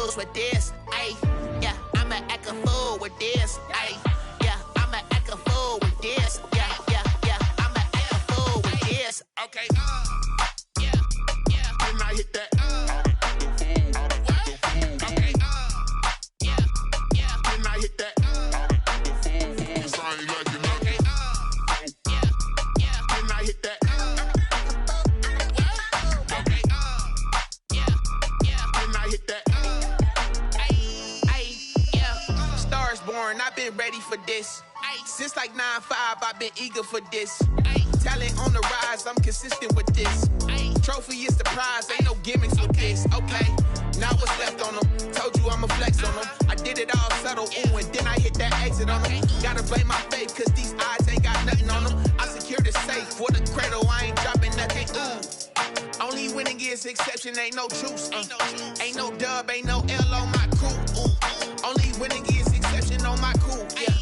lose with this. Ayy, yeah, I'ma act a fool with this. Ayy, yeah, I'ma act a fool with this. Yeah, yeah, yeah, I'ma act a fool with this. Okay, yeah, yeah, when I hit that. Okay, yeah, yeah, when I hit that. Cause I ain't like it. Okay, yeah, yeah, when I hit that. Okay, yeah, yeah, when I hit that. Yeah, Stars born, I've been ready for this. Since like 9-5, I've been eager for this. Talent on the rise, I'm consistent with this. Trophy is the prize, ain't no gimmicks with this. Okay, now what's left on them? Told you I'ma flex on them. I did it all subtle, ooh, and then I hit that exit on them. Gotta blame my faith, cause these odds ain't got nothing on them. I secure the safe for the cradle, I ain't dropping nothing, ooh. Only winning is exception, ain't no truce. Ain't no dub, ain't no L on my crew. Ooh. Only winning is exception on my crew. Yeah.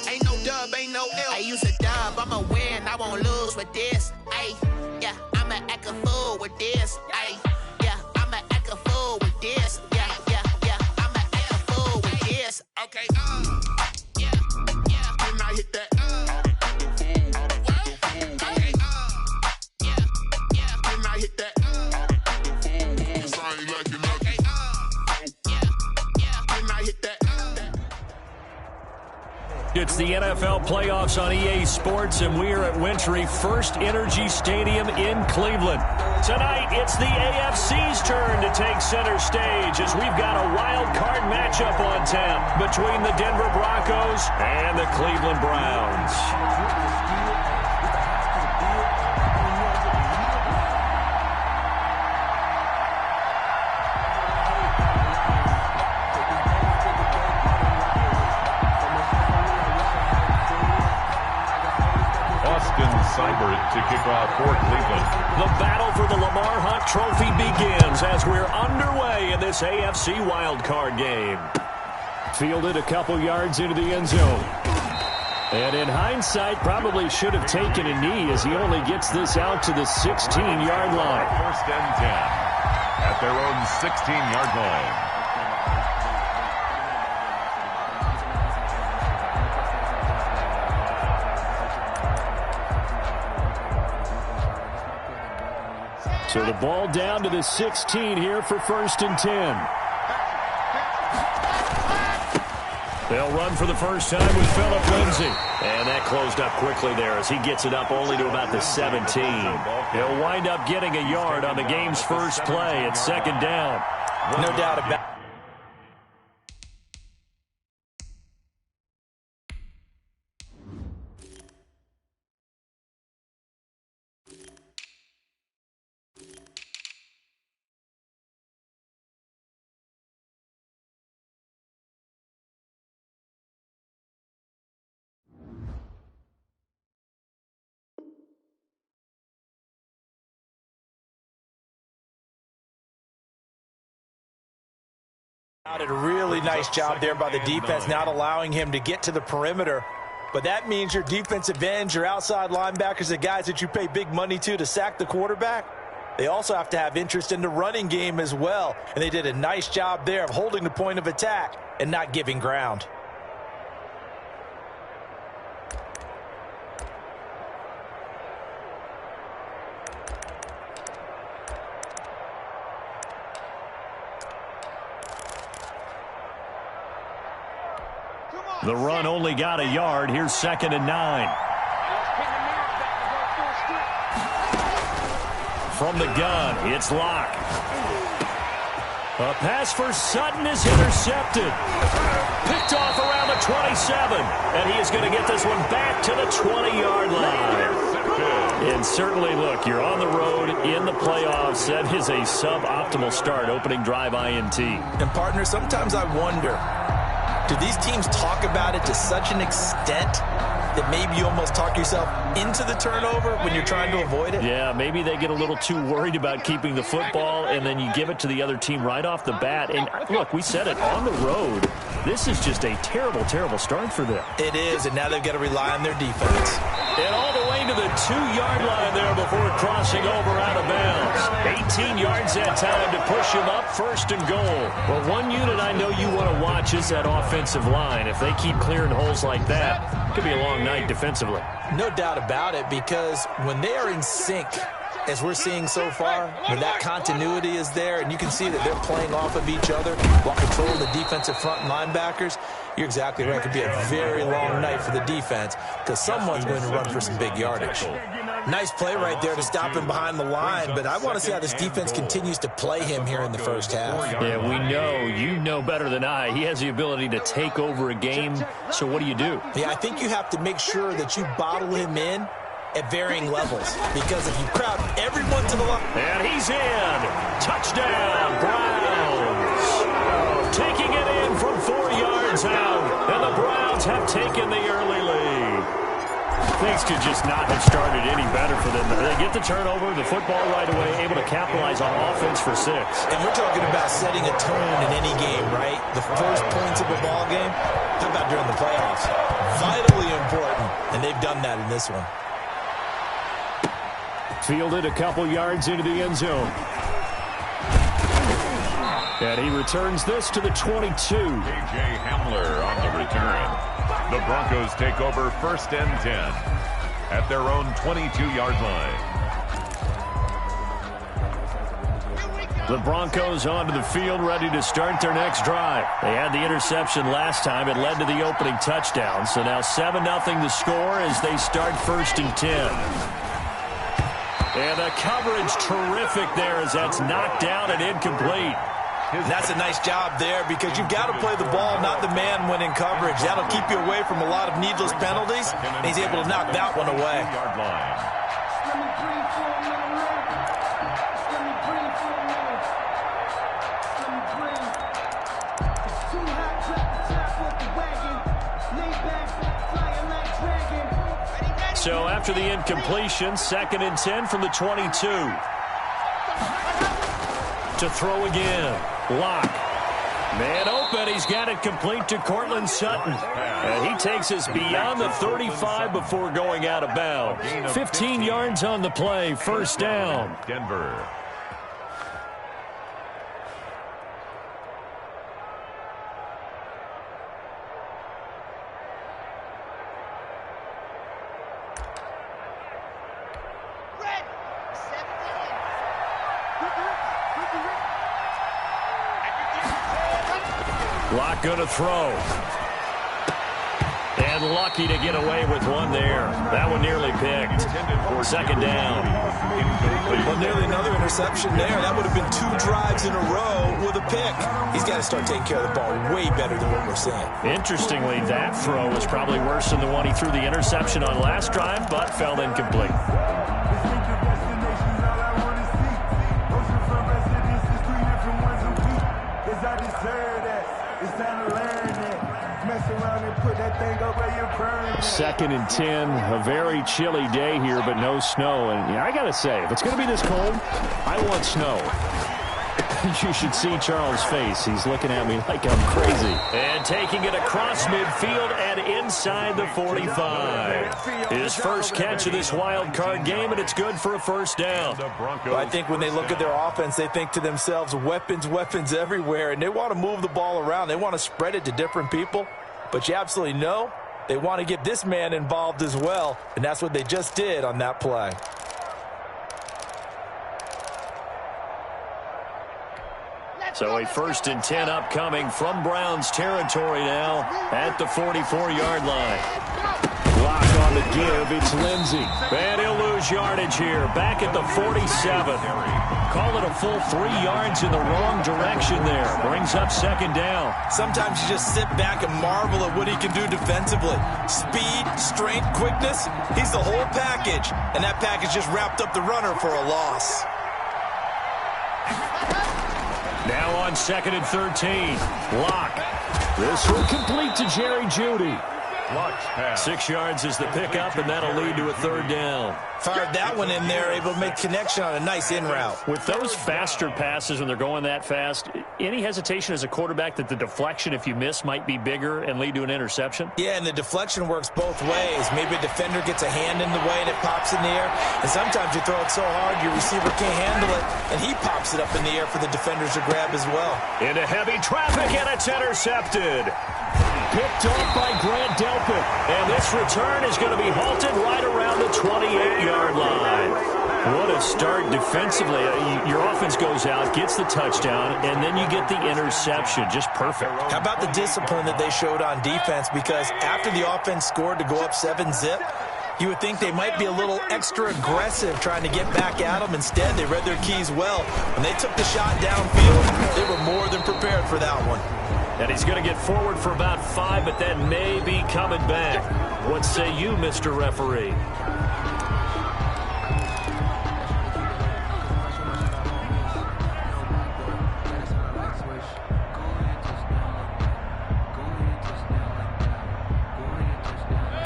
Ain't no dub, ain't no L. I use a dub, I'ma win, I won't lose with this. Ay, yeah, I'ma act a fool with this. Ay, yeah, I'ma act a fool with this. Yeah, yeah, yeah, I'ma act a fool with this. Okay, yeah, yeah, when I hit that. Okay, yeah, yeah, when I hit that. Cause I ain't like it. Okay, yeah, yeah, when I hit that. It's the NFL playoffs on EA Sports, and we are at Wintry First Energy Stadium in Cleveland. Tonight, it's the AFC's turn to take center stage as we've got a wild card matchup on tap between the Denver Broncos and the Cleveland Browns. Seibert to kick off for Cleveland. The battle for the Lamar Hunt Trophy begins as we're underway in this AFC wildcard game. Fielded a couple yards into the end zone. And in hindsight, probably should have taken a knee as he only gets this out to the 16-yard line. First and 10 at their own 16-yard line. So the ball down to the 16 here for first and 10. They'll run for the first time with Phillip Lindsay. And that closed up quickly there as he gets it up only to about the 17. He'll wind up getting a yard on the game's first play at second down. No doubt about it. Did a really nice job there by the defense, not allowing him to get to the perimeter. But that means your defensive ends, your outside linebackers, the guys that you pay big money to sack the quarterback, they also have to have interest in the running game as well. And they did a nice job there of holding the point of attack and not giving ground. The run only got a yard. Here's second and 9. From the gun, it's Locke. A pass for Sutton is intercepted. Picked off around the 27. And he is going to get this one back to the 20-yard line. And certainly, look, you're on the road in the playoffs. That is a suboptimal start, opening drive INT. And, partner, sometimes I wonder, do these teams talk about it to such an extent that maybe you almost talk yourself into the turnover when you're trying to avoid it? Yeah, maybe they get a little too worried about keeping the football, and then you give it to the other team right off the bat. And, look, we said it, on the road, this is just a terrible, terrible start for them. It is, and now they've got to rely on their defense. And all the way to the 2-yard line there before crossing over out of bounds. 18 yards that time to push him up, first and goal. Well, one unit I know you want to watch is that offensive line. If they keep clearing holes like that, it could be a long night defensively. No doubt about it, because when they are in sync, as we're seeing so far, when that continuity is there, and you can see that they're playing off of each other while controlling the defensive front linebackers, you're exactly right. It could be a very long night for the defense because someone's going to run for some big yardage. Nice play right there to stop him behind the line, but I want to see how this defense continues to play him here in the first half. Yeah, we know. You know better than I. He has the ability to take over a game, so what do? Yeah, I think you have to make sure that you bottle him in at varying levels, because if you crowd everyone to the line. And he's in. Touchdown, Browns. Taking it in from 4 yards out, and the Browns have taken the early lead. Things could just not have started any better for them. They get the turnover, the football right away, able to capitalize on offense for 6. And we're talking about setting a tone in any game, right? The first points of a ball game. How about during the playoffs? Vitally important, and they've done that in this one. Fielded a couple yards into the end zone. And he returns this to the 22. A.J. Hamler on the return. The Broncos take over 1st and 10 at their own 22-yard line. The Broncos onto the field, ready to start their next drive. They had the interception last time. It led to the opening touchdown. So now 7-0 the score as they start 1st and 10. And the coverage terrific there as that's knocked down and incomplete. That's a nice job there, because you've got to play the ball, not the man when in coverage. That'll keep you away from a lot of needless penalties, and he's able to knock that one away. So after the incompletion, 2nd and 10 from the 22. To throw again. Lock. Man open. He's got it complete to Cortland Sutton. And he takes us beyond the 35 before going out of bounds. 15 yards on the play. 1st down. Denver. Lock going to throw. And lucky to get away with one there. That one nearly picked. 2nd down. Well, nearly another interception there. That would have been 2 drives in a row with a pick. He's got to start taking care of the ball way better than what we're seeing. Interestingly, that throw was probably worse than the one he threw the interception on last drive, but fell incomplete. Second and 10, a very chilly day here, but no snow. And yeah, I got to say, if it's going to be this cold, I want snow. You should see Charles' face. He's looking at me like I'm crazy. And taking it across midfield and inside the 45. His first catch of this wild card game, and it's good for a 1st down. Well, I think when they look at their offense, they think to themselves, weapons, weapons everywhere, and they want to move the ball around. They want to spread it to different people. But you absolutely know they want to get this man involved as well, and that's what they just did on that play. So a 1st and 10 upcoming from Browns territory now at the 44-yard line. Lock on the give. It's Lindsey. And he'll lose yardage here. Back at the 47. Call it a full 3 yards in the wrong direction there. Brings up 2nd down. Sometimes you just sit back and marvel at what he can do defensively. Speed, strength, quickness. He's the whole package. And that package just wrapped up the runner for a loss. Now on 2nd and 13. Lock. This will complete to Jerry Jeudy. 6 yards is the pickup, and that'll lead to a third down. Fired that one in there, able to make connection on a nice in route. With those faster passes when they're going that fast, any hesitation as a quarterback that the deflection, if you miss, might be bigger and lead to an interception? Yeah, and the deflection works both ways. Maybe a defender gets a hand in the way and it pops in the air. And sometimes you throw it so hard your receiver can't handle it, and he pops it up in the air for the defenders to grab as well. Into heavy traffic, and it's intercepted. Picked off by Grant Delpit. And this return is going to be halted right around the 28-yard line. What a start defensively. Your offense goes out, gets the touchdown, and then you get the interception. Just perfect. How about the discipline that they showed on defense? Because after the offense scored to go up 7-zip, you would think they might be a little extra aggressive trying to get back at them. Instead, they read their keys well. When they took the shot downfield, they were more than prepared for that one. And he's going to get forward for about 5, but then may be coming back. What say you, Mr. Referee?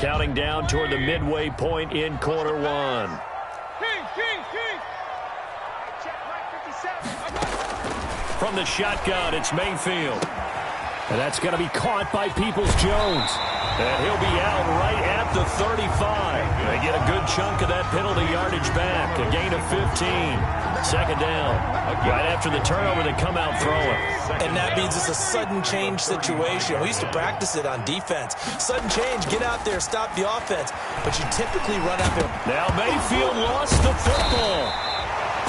Counting down toward the midway point in quarter one. From the shotgun, it's Mayfield. And that's going to be caught by Peoples-Jones. And he'll be out right at the 35. They get a good chunk of that penalty yardage back. A gain of 15. Second down. Right after the turnover, they come out throwing. And that means it's a sudden change situation. We used to practice it on defense. Sudden change, get out there, stop the offense. But you typically run after him. Now Mayfield lost the football.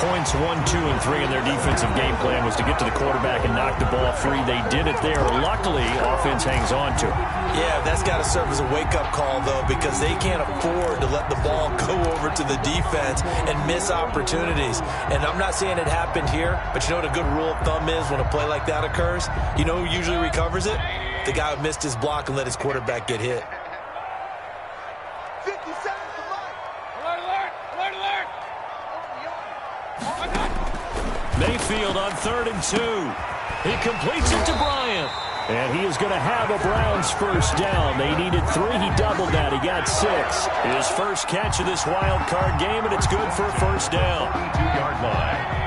Points 1, 2, and 3 in their defensive game plan was to get to the quarterback and knock the ball free. They did it there. Luckily, offense hangs on to it. Yeah, that's got to serve as a wake-up call, though, because they can't afford to let the ball go over to the defense and miss opportunities. And I'm not saying it happened here, but you know what a good rule of thumb is when a play like that occurs? You know who usually recovers it? The guy who missed his block and let his quarterback get hit. Mayfield on 3rd and 2. He completes it to Bryant. And he is going to have a Browns first down. They needed 3. He doubled that. He got 6. His first catch of this wild card game, and it's good for a first down. 2-yard line.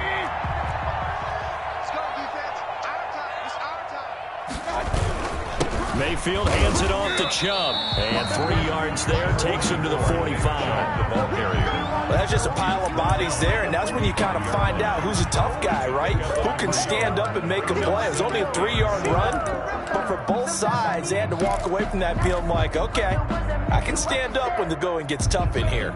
Mayfield hands it off to Chubb. And 3 yards there, takes him to the 45. The ball carrier. Well, that's just a pile of bodies there, and that's when you kind of find out who's a tough guy, right? Who can stand up and make a play. It was only a 3-yard run, but for both sides, they had to walk away from that feeling like, okay, I can stand up when the going gets tough in here.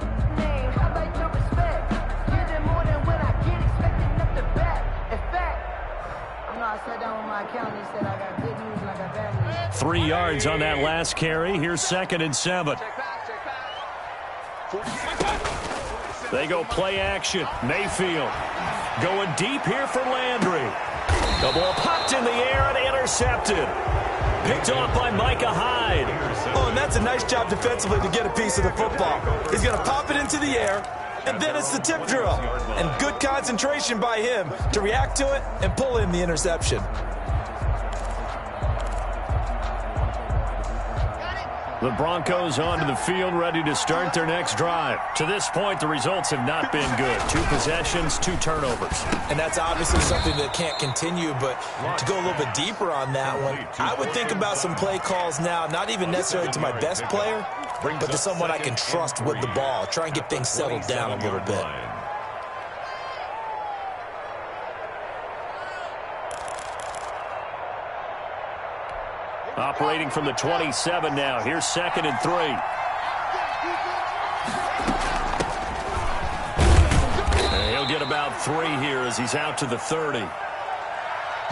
Sat down with my accountant and said I got good news and I got bad news. 3 yards on that last carry. Here's 2nd and 7. They go play action. Mayfield going deep here for Landry. The ball popped in the air and intercepted. Picked off by Micah Hyde. Oh, and that's a nice job defensively to get a piece of the football. He's going to pop it into the air, and then it's the tip drill. And good concentration by him to react to it and pull in the interception. The Broncos onto the field, ready to start their next drive. To this point, the results have not been good. 2 possessions, 2 turnovers. And that's obviously something that can't continue, but to go a little bit deeper on that one, I would think about some play calls now, not even necessarily to my best player, but to someone I can trust with the ball. Try and get things settled down a little bit. Operating from the 27 now. Here's 2nd and 3. And he'll get about 3 here as he's out to the 30.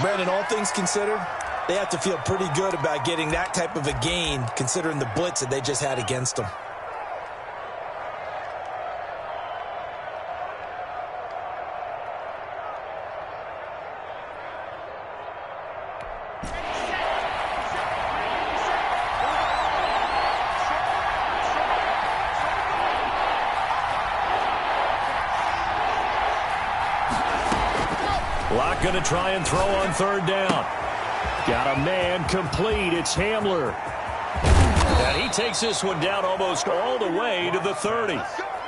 Brandon, all things considered, they have to feel pretty good about getting that type of a gain considering the blitz that they just had against them. Locke going to try and throw on 3rd down. Got a man complete. It's Hamler. And he takes this one down almost all the way to the 30.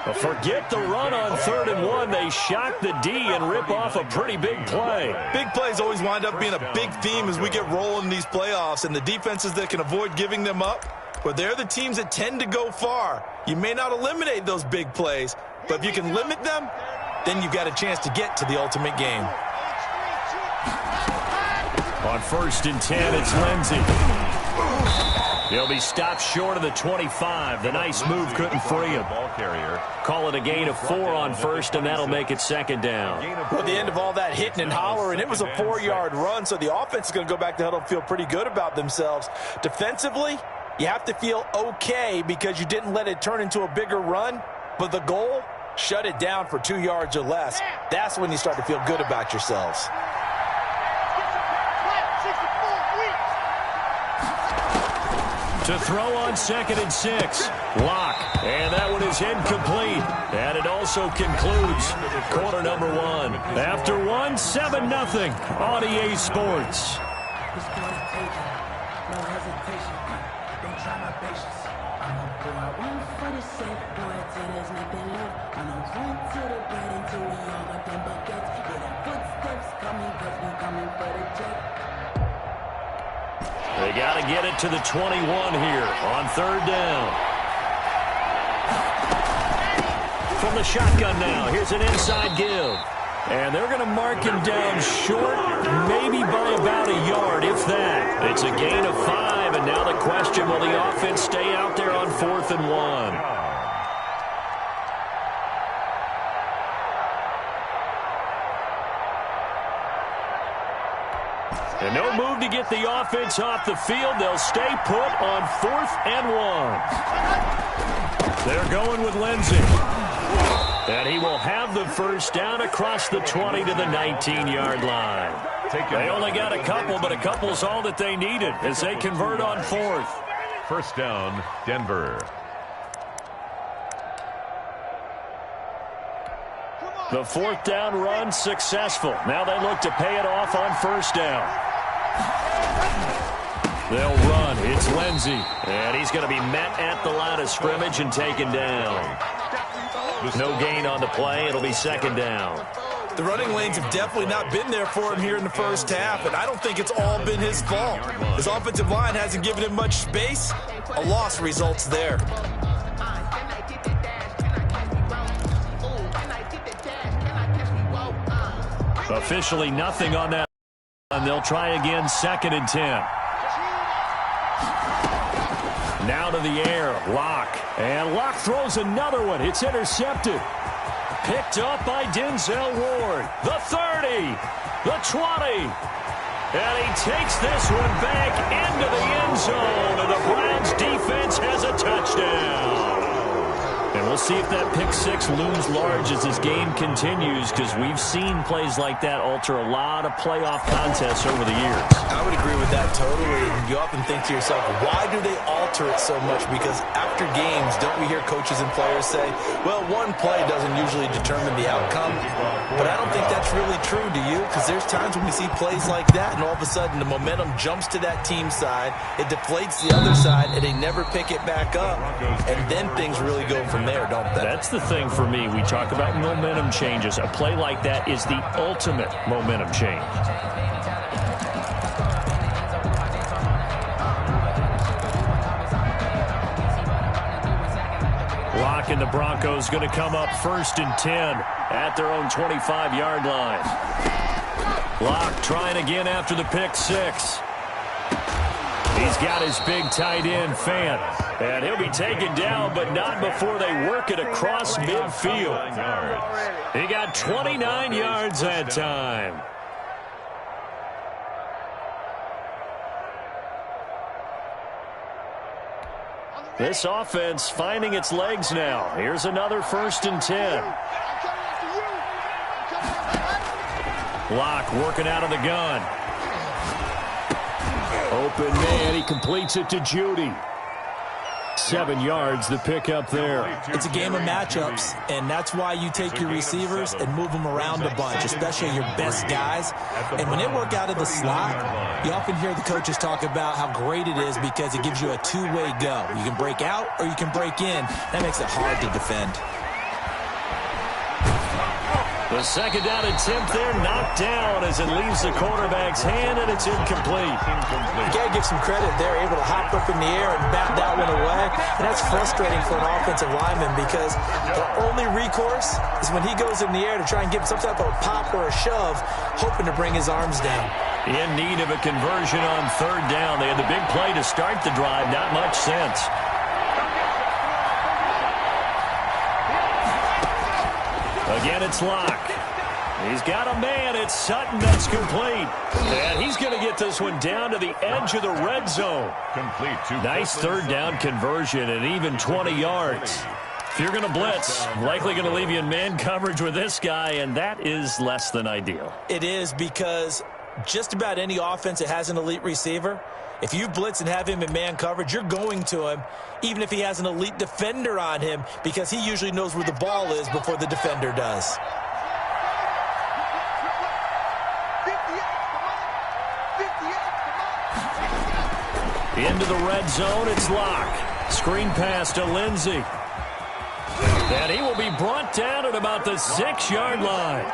But forget the run on 3rd and 1. They shock the D and rip off a pretty big play. Big plays always wind up being a big theme as we get rolling in these playoffs, and the defenses that can avoid giving them up, but they're the teams that tend to go far. You may not eliminate those big plays, but if you can limit them, then you've got a chance to get to the ultimate game. On 1st and 10, it's Lindsey. He'll be stopped short of the 25. The nice move couldn't free him. Call it a gain of 4 on 1st, and that'll make it 2nd down. Well, at the end of all that hitting and hollering, it was a 4-yard run, so the offense is going to go back to huddle and feel pretty good about themselves. Defensively, you have to feel okay because you didn't let it turn into a bigger run, but the goal, shut it down for 2 yards or less. That's when you start to feel good about yourselves. To throw on 2nd and 6. Locke. And that one is incomplete. And it also concludes quarter number 1. After 1, 7-0 on EA Sports. They got to get it to the 21 here on 3rd down. From the shotgun now, here's an inside give. And they're going to mark him down short, maybe by about a yard, if that. It's a gain of 5, and now the question, will the offense stay out there on 4th and 1? And no move to get the offense off the field. They'll stay put on 4th and 1. They're going with Lindsey. And he will have the 1st down across the 20 to the 19-yard line. They only got a couple, but a couple's all that they needed as they convert on 4th. 1st down, Denver. The 4th down run successful. Now they look to pay it off on 1st down. They'll run. It's Lindsey. And he's going to be met at the line of scrimmage and taken down. No gain on the play. It'll be 2nd down. The running lanes have definitely not been there for him here in the first half, and I don't think it's all been his fault. His offensive line hasn't given him much space. A loss results there. Officially nothing on that. And they'll try again, 2nd and 10. Now to the air, Locke. And Locke throws another one. It's intercepted. Picked up by Denzel Ward. The 30. The 20. And he takes this one back into the end zone. And the Browns defense has a touchdown. And we'll see if that pick 6 looms large as this game continues, because we've seen plays like that alter a lot of playoff contests over the years. I would agree with that totally. You often think to yourself, why do they alter it so much? Because after games, don't we hear coaches and players say, well, one play doesn't usually determine the outcome. But I don't think that's really true, do you? Because there's times when we see plays like that, and all of a sudden the momentum jumps to that team side, it deflates the other side, and they never pick it back up. And then things really go from there, don't they? That's the thing for me. We talk about momentum changes. A play like that is the ultimate momentum change. Locke and the Broncos going to come up 1st and 10 at their own 25-yard line. Locke trying again after the pick 6. He's got his big tight end, Fant. And he'll be taken down, but not before they work it across midfield. He got 29 yards that time. This offense finding its legs now. Here's another 1st and 10. Locke working out of the gun. Open man, he completes it to Judy. 7 yards to pick up there. It's a game of matchups, and that's why you take your receivers and move them around a bunch, especially your best guys. And when they work out of the slot, you often hear the coaches talk about how great it is because it gives you a two-way go. You can break out or you can break in. That makes it hard to defend. The second down attempt there knocked down as it leaves the quarterback's hand, and it's incomplete. You got to give some credit. They're able to hop up in the air and bat that one away. And that's frustrating for an offensive lineman because their only recourse is when he goes in the air to try and give some type of a pop or a shove, hoping to bring his arms down. In need of a conversion on third down. They had the big play to start the drive. Not much sense. Again, it's Locke. He's got a man. It's Sutton. That's complete. And he's going to get this one down to the edge of the red zone. Complete. Nice third down conversion and even 20 yards. If you're going to blitz, likely going to leave you in man coverage with this guy, and that is less than ideal. It is because just about any offense that has an elite receiver, if you blitz and have him in man coverage, you're going to him, even if he has an elite defender on him, because he usually knows where the ball is before the defender does. Into the red zone, it's Locke. Screen pass to Lindsey. And he will be brought down at about the 6-yard line.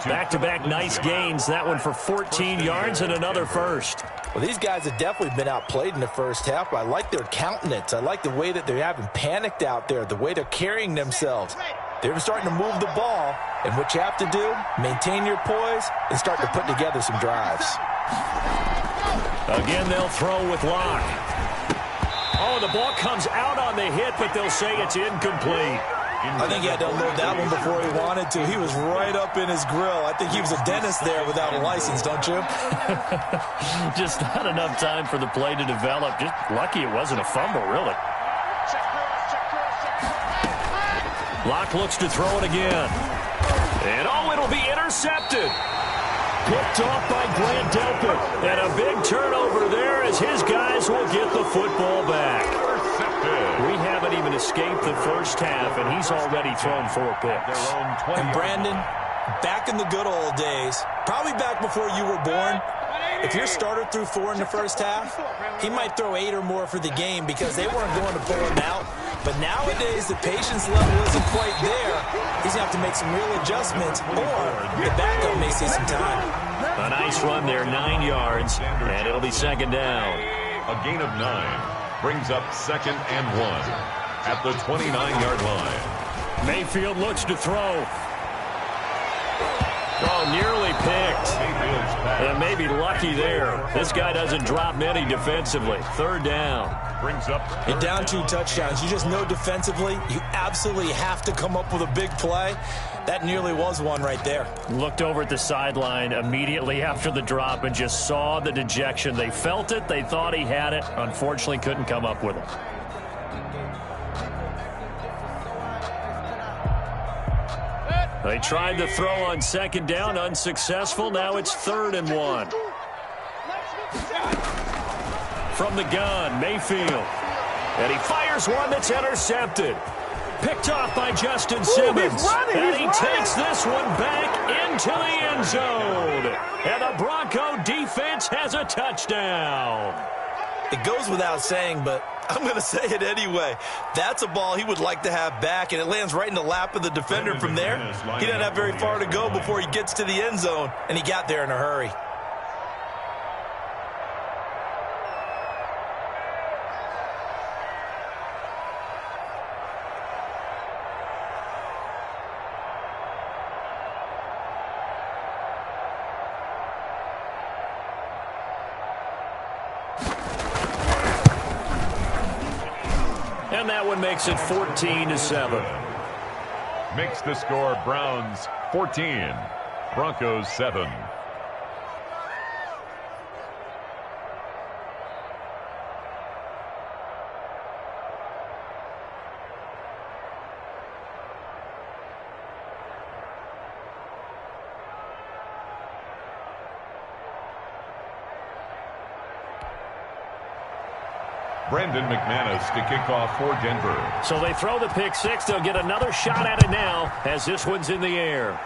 Back-to-back nice gains. That one for 14 yards and another first. Well, these guys have definitely been outplayed in the first half, but I like their countenance. I like the way that they haven't panicked out there, the way they're carrying themselves. They're starting to move the ball, and what you have to do, maintain your poise and start to put together some drives. Again, they'll throw with Locke. Oh, the ball comes out on the hit, but they'll say it's incomplete. I think he had to unload that one before he wanted to. He was right up in his grill. I think he was a dentist there without a license, don't you? Just not enough time for the play to develop. Just lucky it wasn't a fumble, really. Locke looks to throw it again. And, oh, it'll be intercepted. Picked off by Grant Delpit. And a big turnover there as his guys will get the football back. We haven't even escaped the first half, and he's already thrown 4 picks. And Brandon, back in the good old days, probably back before you were born, if your starter threw 4 in the first half, he might throw 8 or more for the game because they weren't going to pull him out. But nowadays, the patience level isn't quite there. He's going to have to make some real adjustments, or the backup may see some time. A nice run there, 9 yards, and it'll be second down. A gain of 9 brings up 2nd and 1 at the 29-yard line. Mayfield looks to throw. Oh, nearly picked. And maybe lucky there. This guy doesn't drop many defensively. Third down. Brings up. You're down 2 touchdowns. You just know defensively you absolutely have to come up with a big play. That nearly was one right there. Looked over at the sideline immediately after the drop and just saw the dejection. They felt it. They thought he had it. Unfortunately, couldn't come up with it. They tried to throw on second down, unsuccessful. Now it's 3rd and 1. From the gun, Mayfield. And he fires one that's intercepted. Picked off by Justin Simmons. And he takes this one back into the end zone. And the Bronco defense has a touchdown. It goes without saying, but I'm going to say it anyway. That's a ball he would like to have back, and it lands right in the lap of the defender from there. He doesn't have very far to go before he gets to the end zone, and he got there in a hurry. And that one makes it 14-7. Makes the score Browns 14, Broncos 7. Brandon McManus to kick off for Denver. So they throw the pick six. They'll get another shot at it now as this one's in the air.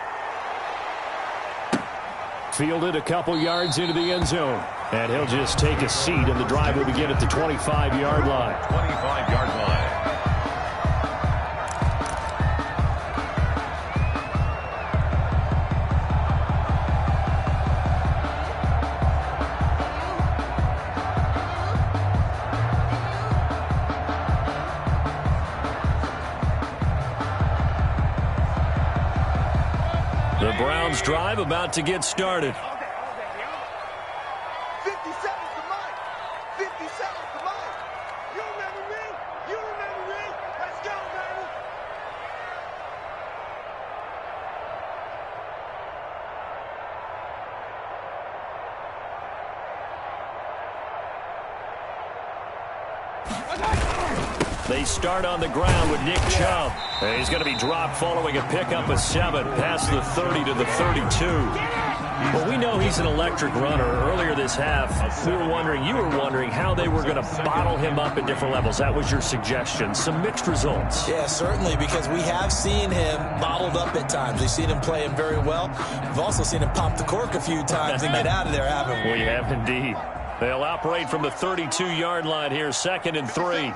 Fielded a couple yards into the end zone. And he'll just take a seat, and the drive will begin at the 25-yard line. 25-yard line. The Browns drive about to get started. 50 seconds to Mike. 50 seconds to Mike. You remember me? You remember me? Let's go, baby. They start on the ground with Nick Chubb. And he's going to be dropped following a pickup of 7 past the 30 to the 32. Well, we know he's an electric runner. Earlier this half, you were wondering how they were going to bottle him up at different levels. That was your suggestion. Some mixed results. Yeah, certainly, because we have seen him bottled up at times. We've seen him play him very well. We've also seen him pop the cork a few times and get out of there, haven't we? We have indeed. They'll operate from the 32-yard line here, 2nd and 3.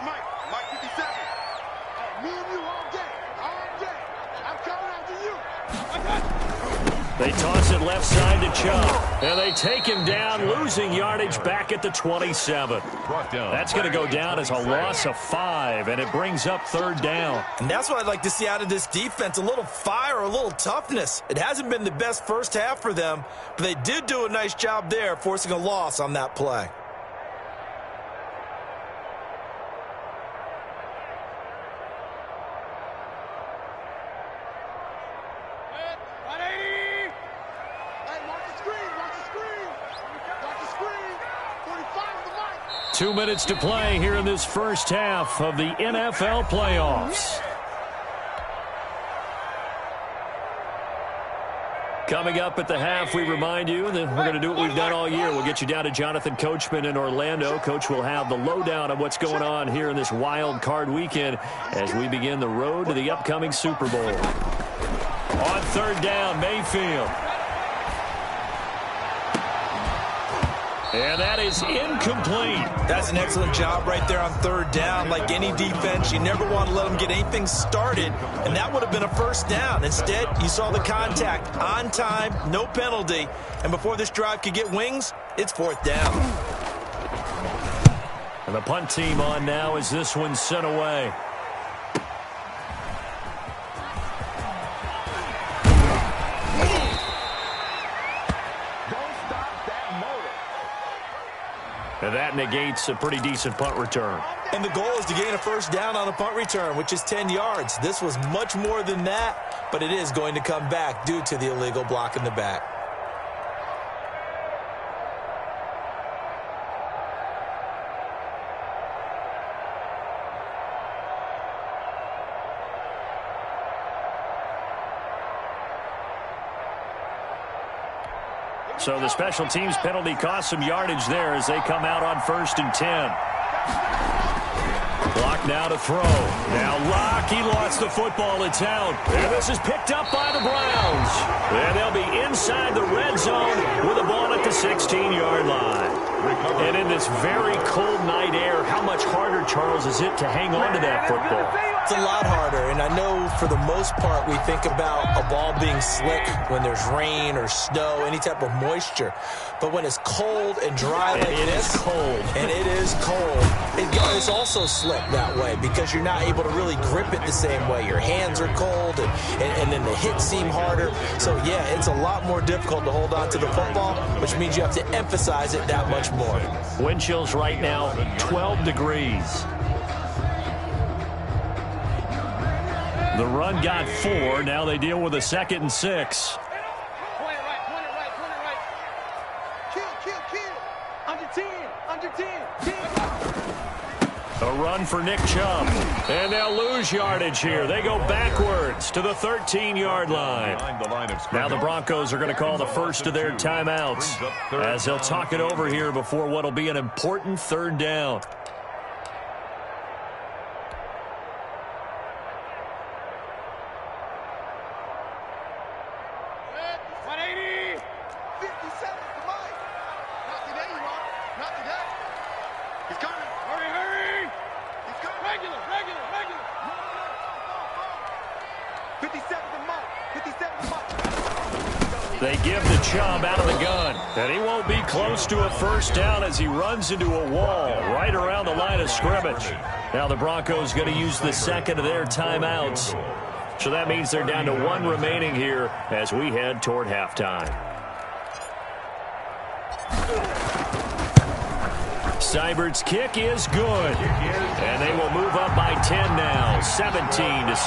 They toss it left side to Chubb, and they take him down, losing yardage back at the 27. That's going to go down as a loss of 5, and it brings up 3rd down. And that's what I'd like to see out of this defense, a little fire, a little toughness. It hasn't been the best first half for them, but they did do a nice job there, forcing a loss on that play. Two minutes to play here in this first half of the NFL playoffs. Coming up at the half, we remind you that we're going to do what we've done all year. We'll get you down to Jonathan Coachman in Orlando. Coach will have the lowdown of what's going on here in this wild card weekend as we begin the road to the upcoming Super Bowl. On 3rd down, Mayfield. And that is incomplete. That's an excellent job right there on 3rd down. Like any defense, you never want to let them get anything started, and that would have been a 1st down. Instead, you saw the contact on time, no penalty, and before this drive could get wings, it's 4th down. And the punt team on now as this one's sent away. And that negates a pretty decent punt return. And the goal is to gain a 1st down on a punt return, which is 10 yards. This was much more than that, but it is going to come back due to the illegal block in the back. So the special teams penalty cost some yardage there as they come out on 1st and 10. Clock now to throw. Now Locke, he lost the football. It's out. And this is picked up by the Browns. And they'll be inside the red zone with the ball at the 16-yard line. And in this very cold night air, how much harder, Charles, is it to hang on to that football? It's a lot harder, and I know for the most part we think about a ball being slick when there's rain or snow, any type of moisture. But when it's cold and dry like this, and it is cold, it's also slick that way because you're not able to really grip it the same way. Your hands are cold, and then the hits seem harder. So, yeah, it's a lot more difficult to hold on to the football, which means you have to emphasize it that much more. Wind chills right now, 12 degrees. The run got 4. Now they deal with a 2nd and 6. Point it right. Kill. Under 10. A run for Nick Chubb. And they'll lose yardage here. They go backwards to the 13-yard line. Now the Broncos are going to call the first of their timeouts as they'll talk it over here before what will be an important 3rd down. He's coming. Hurry, hurry. He's coming. Regular. 57 the mark. 57 the mark. They give the Chubb out of the gun. And he won't be close to a first down as he runs into a wall right around the line of scrimmage. Now the Broncos going to use the second of their timeouts. So that means they're down to one remaining here as we head toward halftime. Seibert's kick is good. And they will move up by 10 now, 17-7.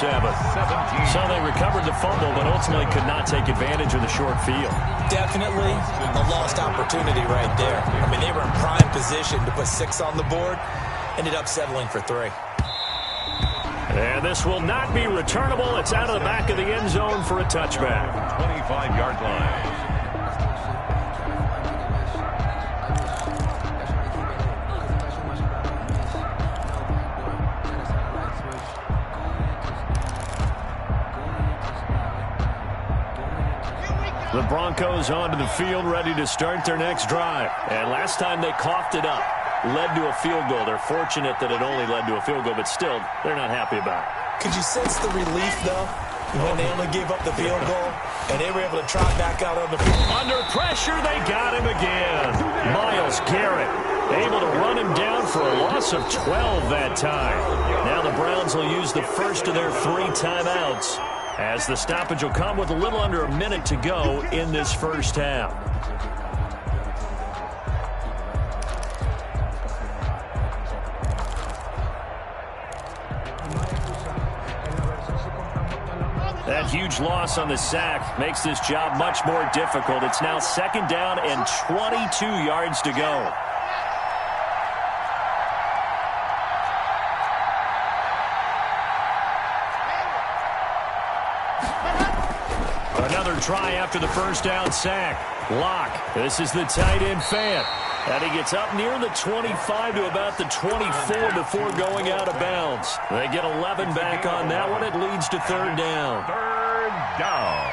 So they recovered the fumble, but ultimately could not take advantage of the short field. Definitely a lost opportunity right there. I mean, they were in prime position to put 6 on the board. Ended up settling for 3. And this will not be returnable. It's out of the back of the end zone for a touchback. 25-yard line. The Broncos onto the field, ready to start their next drive. And last time they coughed it up, led to a field goal. They're fortunate that it only led to a field goal, but still, they're not happy about it. Could you sense the relief, though, when they only gave up the field goal and they were able to trot back out on the field? Under pressure, they got him again. Myles Garrett able to run him down for a loss of 12 that time. Now the Browns will use the first of their 3 timeouts, as the stoppage will come with a little under a minute to go in this first half. That huge loss on the sack makes this job much more difficult. It's now 2nd down and 22 yards to go. Another try after the first down sack. Locke, this is the tight end Fant. And he gets up near the 25 to about the 24 before going out of bounds. They get 11 back on that one. It leads to 3rd down. 3rd down.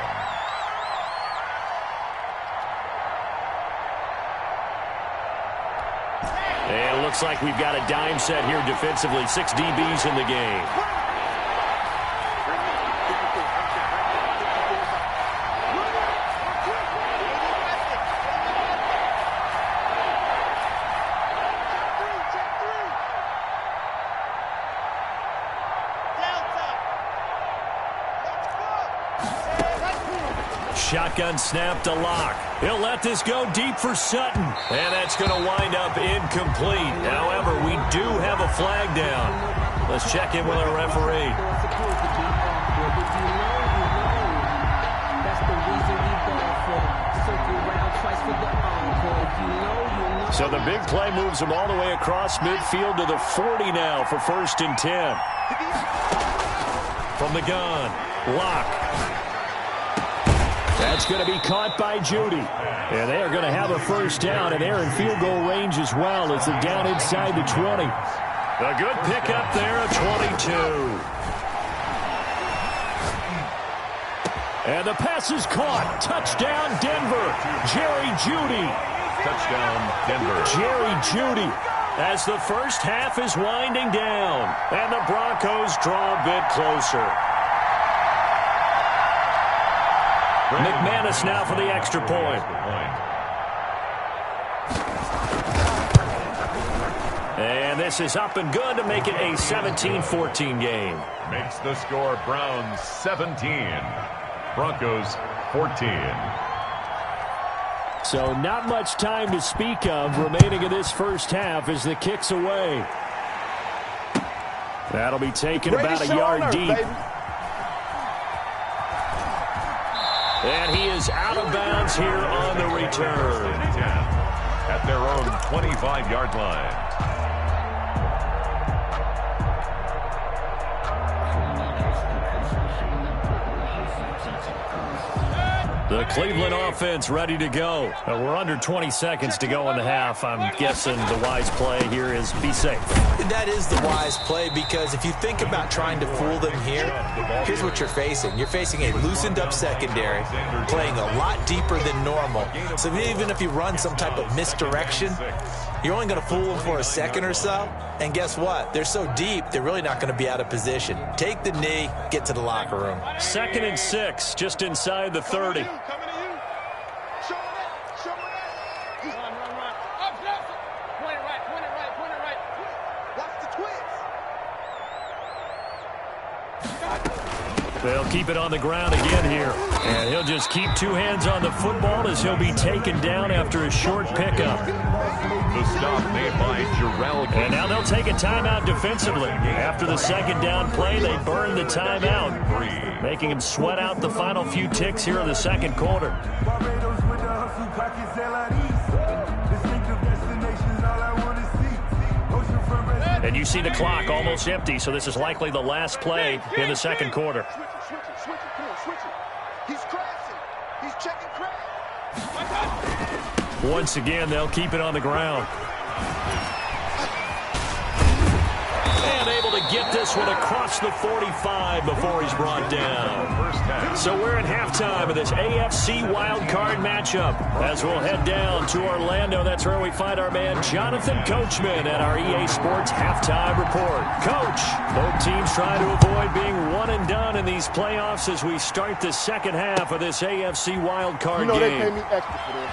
And it looks like we've got a dime set here defensively. 6 DBs in the game. Shotgun snap to Locke. He'll let this go deep for Sutton. And that's going to wind up incomplete. However, we do have a flag down. Let's check in with our referee. So the big play moves him all the way across midfield to the 40 now for 1st and 10. From the gun, Locke. That's going to be caught by Judy. And they are going to have a first down, and they're in field goal range as well as they're down inside the 20. A good pickup there of 22. And the pass is caught. Touchdown, Denver. Jerry Jeudy. Touchdown, Denver. Jerry Jeudy, as the first half is winding down. And the Broncos draw a bit closer. McManus now for the extra point. And this is up and good to make it a 17-14 game. Makes the score Browns 17, Broncos 14. So not much time to speak of remaining in this first half as the kick's away. That'll be taken about a yard deep. And he is out of bounds here on the return. At their own 25-yard line. The Cleveland offense ready to go. We're under 20 seconds to go in the half. I'm guessing the wise play here is be safe. That is the wise play, because if you think about trying to fool them here, here's what you're facing. You're facing a loosened up secondary, playing a lot deeper than normal. So even if you run some type of misdirection, You're only going to fool them for a second or so, and guess what? They're so deep, they're really not going to be out of position. Take the knee, get to the locker room. 2nd and 6, just inside the 30. They'll keep it on the ground again here. And he'll just keep 2 hands on the football as he'll be taken down after a short pickup. The stop made by Jarrell. And now they'll take a timeout defensively. After the 2nd down play, they burn the timeout, making him sweat out the final few ticks here in the 2nd quarter. And you see the clock almost empty, so this is likely the last play in the 2nd quarter. Once again, they'll keep it on the ground. And able to get this one across the 45 before he's brought down. So we're at halftime of this AFC wildcard matchup. As we'll head down to Orlando, that's where we find our man Jonathan Coachman at our EA Sports Halftime Report. Coach, both teams trying to avoid being one and done in these playoffs as we start the 2nd half of this AFC wildcard game. They pay me extra for this.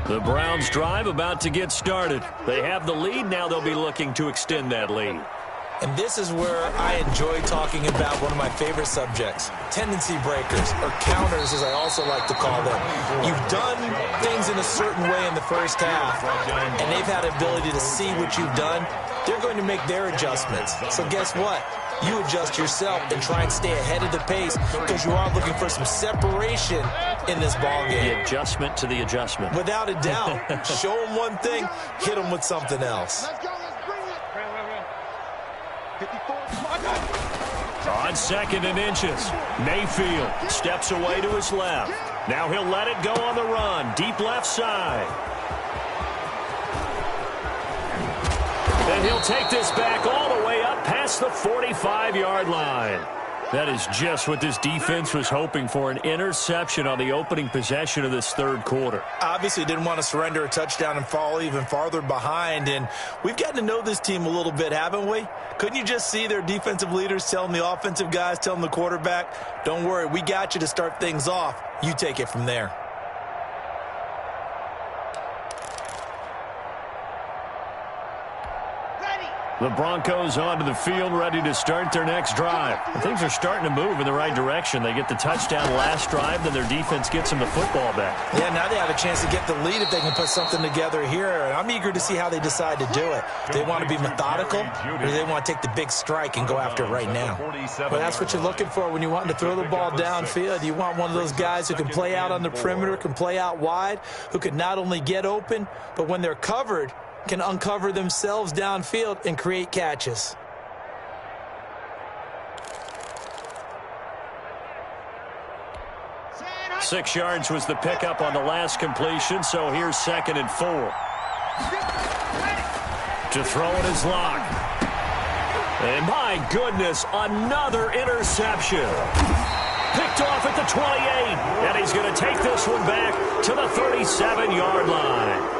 The Browns drive about to get started. They have the lead. Now they'll be looking to extend that lead. And this is where I enjoy talking about one of my favorite subjects, tendency breakers, or counters as I also like to call them. You've done things in a certain way in the first half, and they've had the ability to see what you've done. They're going to make their adjustments. So guess what? You adjust yourself and try and stay ahead of the pace because you are looking for some separation in this ball game. The adjustment to the adjustment. Without a doubt. Show them one thing, hit them with something else. Let's go, let's bring it. 54. On 2nd and inches, Mayfield steps away to his left. Now he'll let it go on the run, deep left side. And he'll take this back all the way up past the 45-yard line. That is just what this defense was hoping for, an interception on the opening possession of this 3rd quarter. Obviously didn't want to surrender a touchdown and fall even farther behind, and we've gotten to know this team a little bit, haven't we? Couldn't you just see their defensive leaders telling the offensive guys, telling the quarterback, don't worry, we got you to start things off. You take it from there. The Broncos onto the field, ready to start their next drive. And things are starting to move in the right direction. They get the touchdown last drive, then their defense gets them the football back. Yeah, now they have a chance to get the lead if they can put something together here. And I'm eager to see how they decide to do it. Do they want to be methodical, or do they want to take the big strike and go after it right now? Well, that's what you're looking for when you want to throw the ball downfield. You want one of those guys who can play out on the perimeter, can play out wide, who can not only get open, but when they're covered, can uncover themselves downfield and create catches. Six yards was the pickup on the last completion, so here's 2nd and 4. To throw it is Locke. And my goodness, another interception. Picked off at the 28, and he's going to take this one back to the 37-yard line.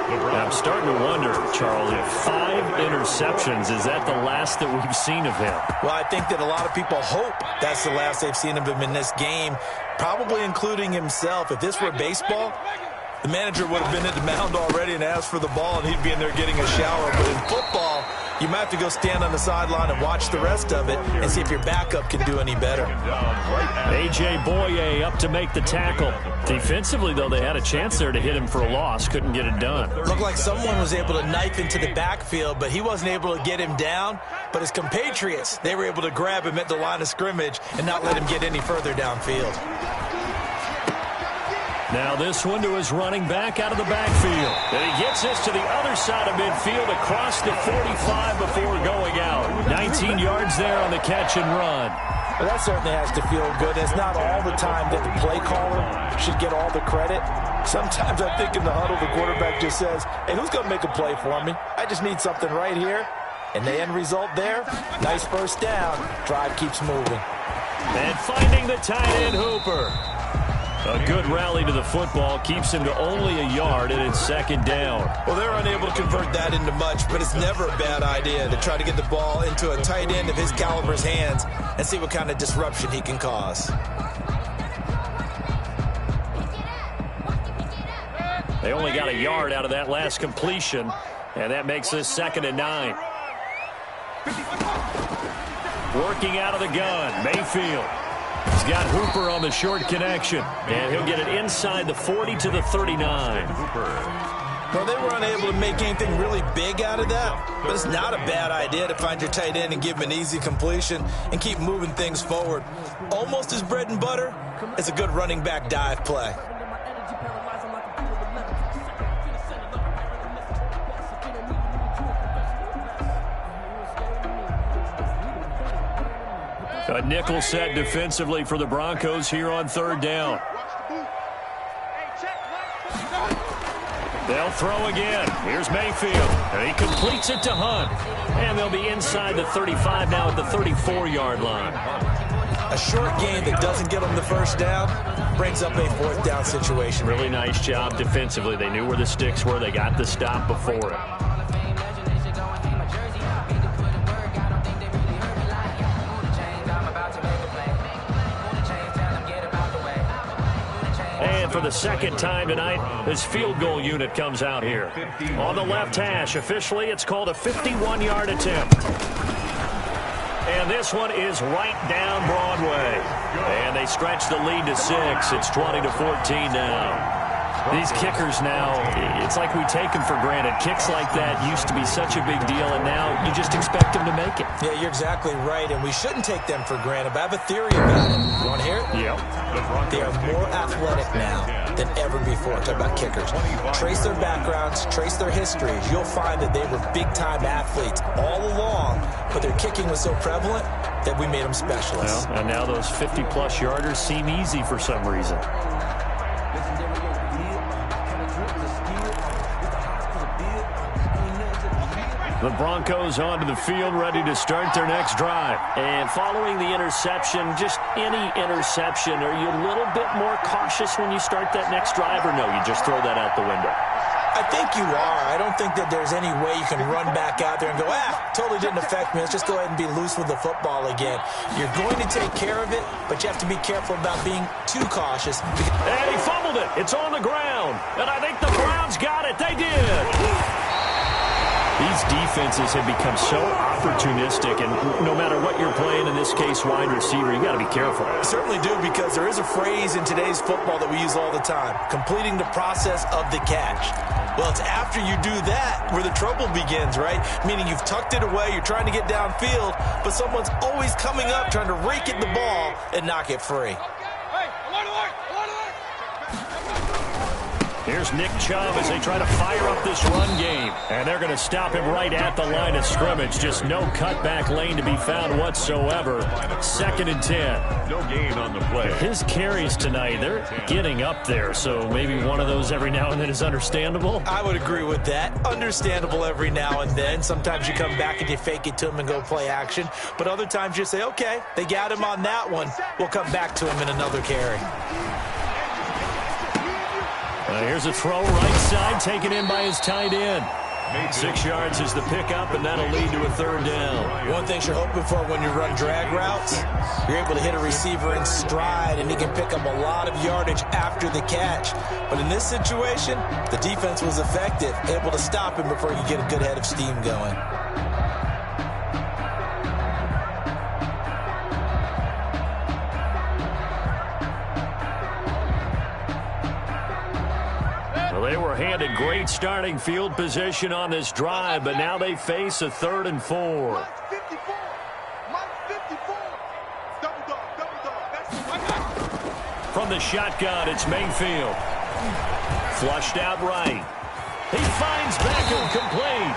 I'm starting to wonder, Charles, if 5 interceptions, is that the last that we've seen of him? Well, I think that a lot of people hope that's the last they've seen of him in this game, probably including himself. If this were baseball, the manager would have been at the mound already and asked for the ball, and he'd be in there getting a shower. But in football, you might have to go stand on the sideline and watch the rest of it and see if your backup can do any better. A.J. Boye up to make the tackle. Defensively, though, they had a chance there to hit him for a loss. Couldn't get it done. Looked like someone was able to knife into the backfield, but he wasn't able to get him down. But his compatriots, they were able to grab him at the line of scrimmage and not let him get any further downfield. Now this one to his running back out of the backfield. And he gets this to the other side of midfield across the 45 before going out. 19 yards there on the catch and run. Well, that certainly has to feel good. It's not all the time that the play caller should get all the credit. Sometimes I think in the huddle, the quarterback just says, hey, who's going to make a play for me? I just need something right here. And the end result there, nice first down. Drive keeps moving. And finding the tight end, Hooper. A good rally to the football keeps him to only a yard, and it's second down. Well, they're unable to convert that into much, but it's never a bad idea to try to get the ball into a tight end of his caliber's hands and see what kind of disruption he can cause. They only got a yard out of that last completion, and that makes this 2nd and 9. Working out of the gun, Mayfield. He's got Hooper on the short connection, and he'll get it inside the 40 to the 39. Well, they were unable to make anything really big out of that, but it's not a bad idea to find your tight end and give him an easy completion and keep moving things forward. Almost as bread and butter, it's a good running back dive play. A nickel set defensively for the Broncos here on 3rd down. They'll throw again. Here's Mayfield. And he completes it to Hunt. And they'll be inside the 35 now at the 34-yard line. A short gain that doesn't get them the first down brings up a 4th down situation. Really nice job defensively. They knew where the sticks were. They got the stop before it. And for the second time tonight, this field goal unit comes out here. On the left hash, officially, it's called a 51-yard attempt. And this one is right down Broadway. And they stretch the lead to 6. It's 20 to 14 now. These kickers now, it's like we take them for granted. Kicks like that used to be such a big deal, and now you just expect them to make it. Yeah, you're exactly right, and we shouldn't take them for granted. But I have a theory about it. You want to hear it? Yep. They are more athletic now than ever before. Talk about kickers. Trace their backgrounds, trace their histories. You'll find that they were big-time athletes all along, but their kicking was so prevalent that we made them specialists. Well, and now those 50-plus yarders seem easy for some reason. The Broncos onto the field, ready to start their next drive. And following the interception, just any interception, are you a little bit more cautious when you start that next drive, or no, you just throw that out the window? I think you are. I don't think that there's any way you can run back out there and go, totally didn't affect me. Let's just go ahead and be loose with the football again. You're going to take care of it, but you have to be careful about being too cautious. And he fumbled it. It's on the ground. And I think the Browns got it. They did. These defenses have become so opportunistic, and no matter what you're playing, in this case wide receiver, you got to be careful. I certainly do, because there is a phrase in today's football that we use all the time, completing the process of the catch. Well, it's after you do that where the trouble begins, right? Meaning you've tucked it away, you're trying to get downfield, but someone's always coming up trying to rake at the ball and knock it free. Here's Nick Chubb as they try to fire up this run game. And they're going to stop him right at the line of scrimmage. Just no cutback lane to be found whatsoever. 2nd and 10. No gain on the play. His carries tonight, they're getting up there. So maybe one of those every now and then is understandable. I would agree with that. Understandable every now and then. Sometimes you come back and you fake it to him and go play action. But other times you say, okay, they got him on that one. We'll come back to him in another carry. Here's a throw right side, taken in by his tight end. 6 yards is the pickup, and that'll lead to a 3rd down. One thing you're hoping for when you run drag routes, you're able to hit a receiver in stride, and he can pick up a lot of yardage after the catch. But in this situation, the defense was effective, able to stop him before he could get a good head of steam going. They were handed great starting field position on this drive, but now they face a 3rd and 4. From the shotgun, it's Mayfield. Flushed out right. He finds Beckham complete.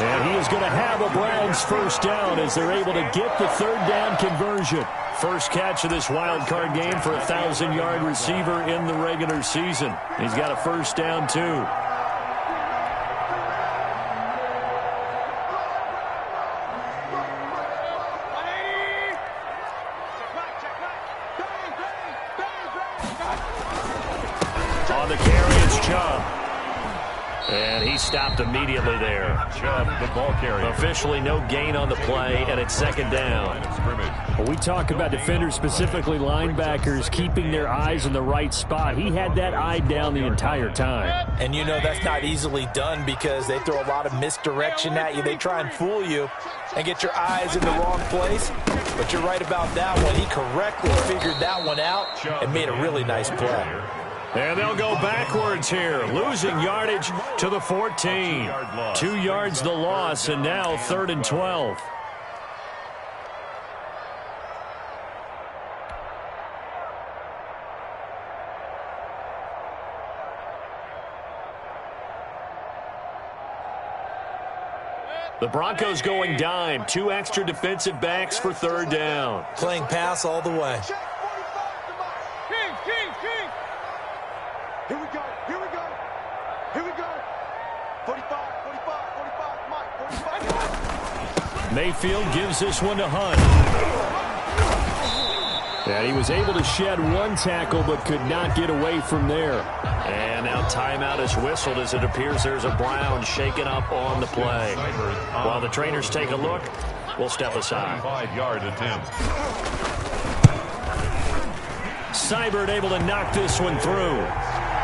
And he is going to have a Browns first down as they're able to get the third down conversion. First catch of this wild card game for a 1,000-yard receiver in the regular season. He's got a first down, too. On the carry, it's Chubb. And he stopped immediately there. Chubb, the ball carrier. Officially no gain on the play, and it's second down. When we talk about defenders, specifically linebackers, keeping their eyes in the right spot, he had that eye down the entire time. And you know that's not easily done because they throw a lot of misdirection at you. They try and fool you and get your eyes in the wrong place. But you're right about that one. He correctly figured that one out and made a really nice play. And they'll go backwards here, losing yardage to the 14. 2 yards the loss, and now 3rd and 12. The Broncos going dime. 2 extra defensive backs for third down. Playing pass all the way. Here we go. Here we go. Here we go. 45, 45, 45, Mike, 45. Mayfield gives this one to Hunt. And he was able to shed 1 tackle but could not get away from there. And now timeout is whistled as it appears there's a Brown shaken up on the play. While the trainers take a look, we'll step aside. 5-yard attempt. Seibert able to knock this one through.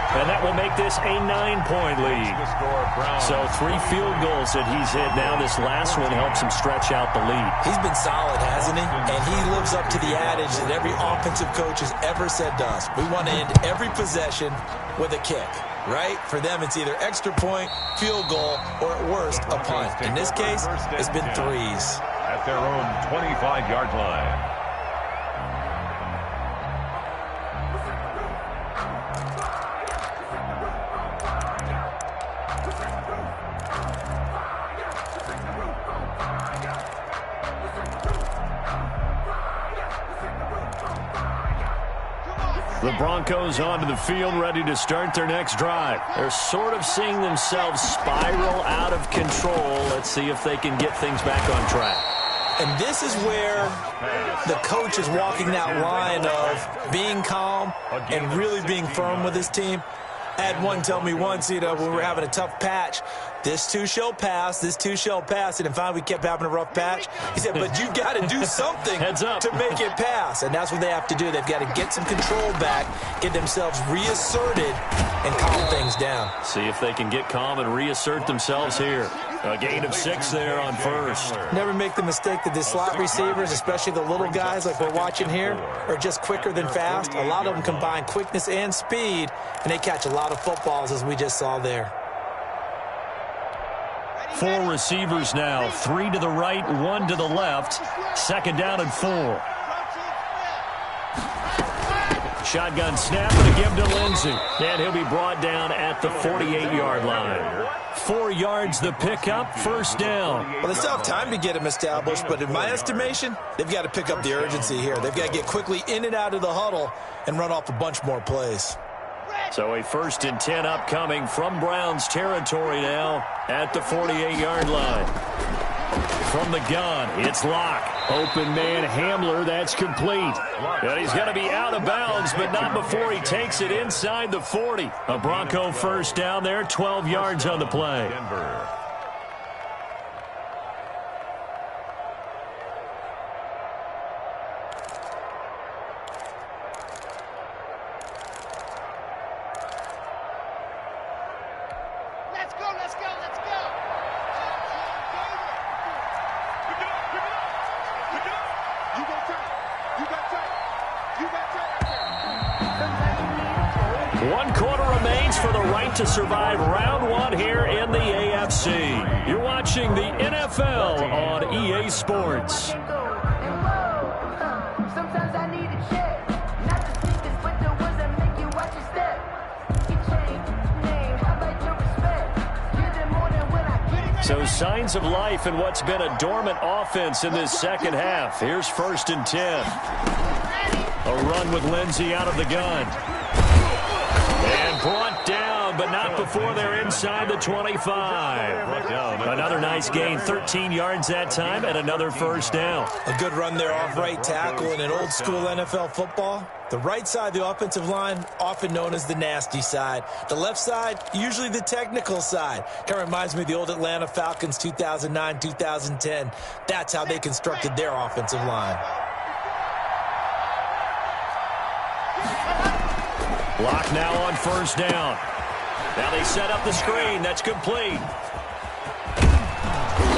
And that will make this a 9-point lead. So 3 field goals that he's hit now. This last one helps him stretch out the lead. He's been solid, hasn't he? And he lives up to the adage that every offensive coach has ever said to us. We want to end every possession with a kick, right? For them, it's either extra point, field goal, or at worst, a punt. In this case, it's been 3s. At their own 25-yard line. The Broncos onto the field, ready to start their next drive. They're sort of seeing themselves spiral out of control. Let's see if they can get things back on track. And this is where the coach is walking that line of being calm and really being firm with his team. I had one tell me once, when we were having a tough patch, this too shall pass, this too shall pass. And finally we kept having a rough patch. He said, but you've got to do something to make it pass. And that's what they have to do. They've got to get some control back, get themselves reasserted, and calm things down. See if they can get calm and reassert themselves here. A gain of 6 there on first. Never make the mistake that the slot receivers, especially the little guys like we're watching here, are just quicker than fast. A lot of them combine quickness and speed, and they catch a lot of footballs, as we just saw there. 4 receivers now, 3 to the right, 1 to the left. 2nd down and 4. Shotgun snap and a give to Lindsey. And he'll be brought down at the 48-yard line. 4 yards the pickup, first down. Well, they still have time to get him established, but in my estimation, they've got to pick up the urgency here. They've got to get quickly in and out of the huddle and run off a bunch more plays. So a 1st and 10 upcoming from Browns territory now at the 48-yard line. From the gun, it's Locke. Open man Hamler, that's complete. And he's going to be out of bounds, but not before he takes it inside the 40. A Bronco first down there, 12 yards on the play. Denver. To survive round 1 here in the AFC. You're watching the NFL on EA Sports. Sometimes I need a check, not the sneakers, but the ones that make you watch your step. You change your name, how about your respect? So signs of life in what's been a dormant offense in this second half. Here's 1st and 10. A run with Lindsey out of the gun. And brought down, but not before they're inside the 25. Another nice gain, 13 yards that time, and another 1st down. A good run there off right tackle in an old school NFL football. The right side of the offensive line, often known as the nasty side. The left side, usually the technical side. Kind of reminds me of the old Atlanta Falcons 2009, 2010. That's how they constructed their offensive line. Lock now on 1st down. Now they set up the screen. That's complete.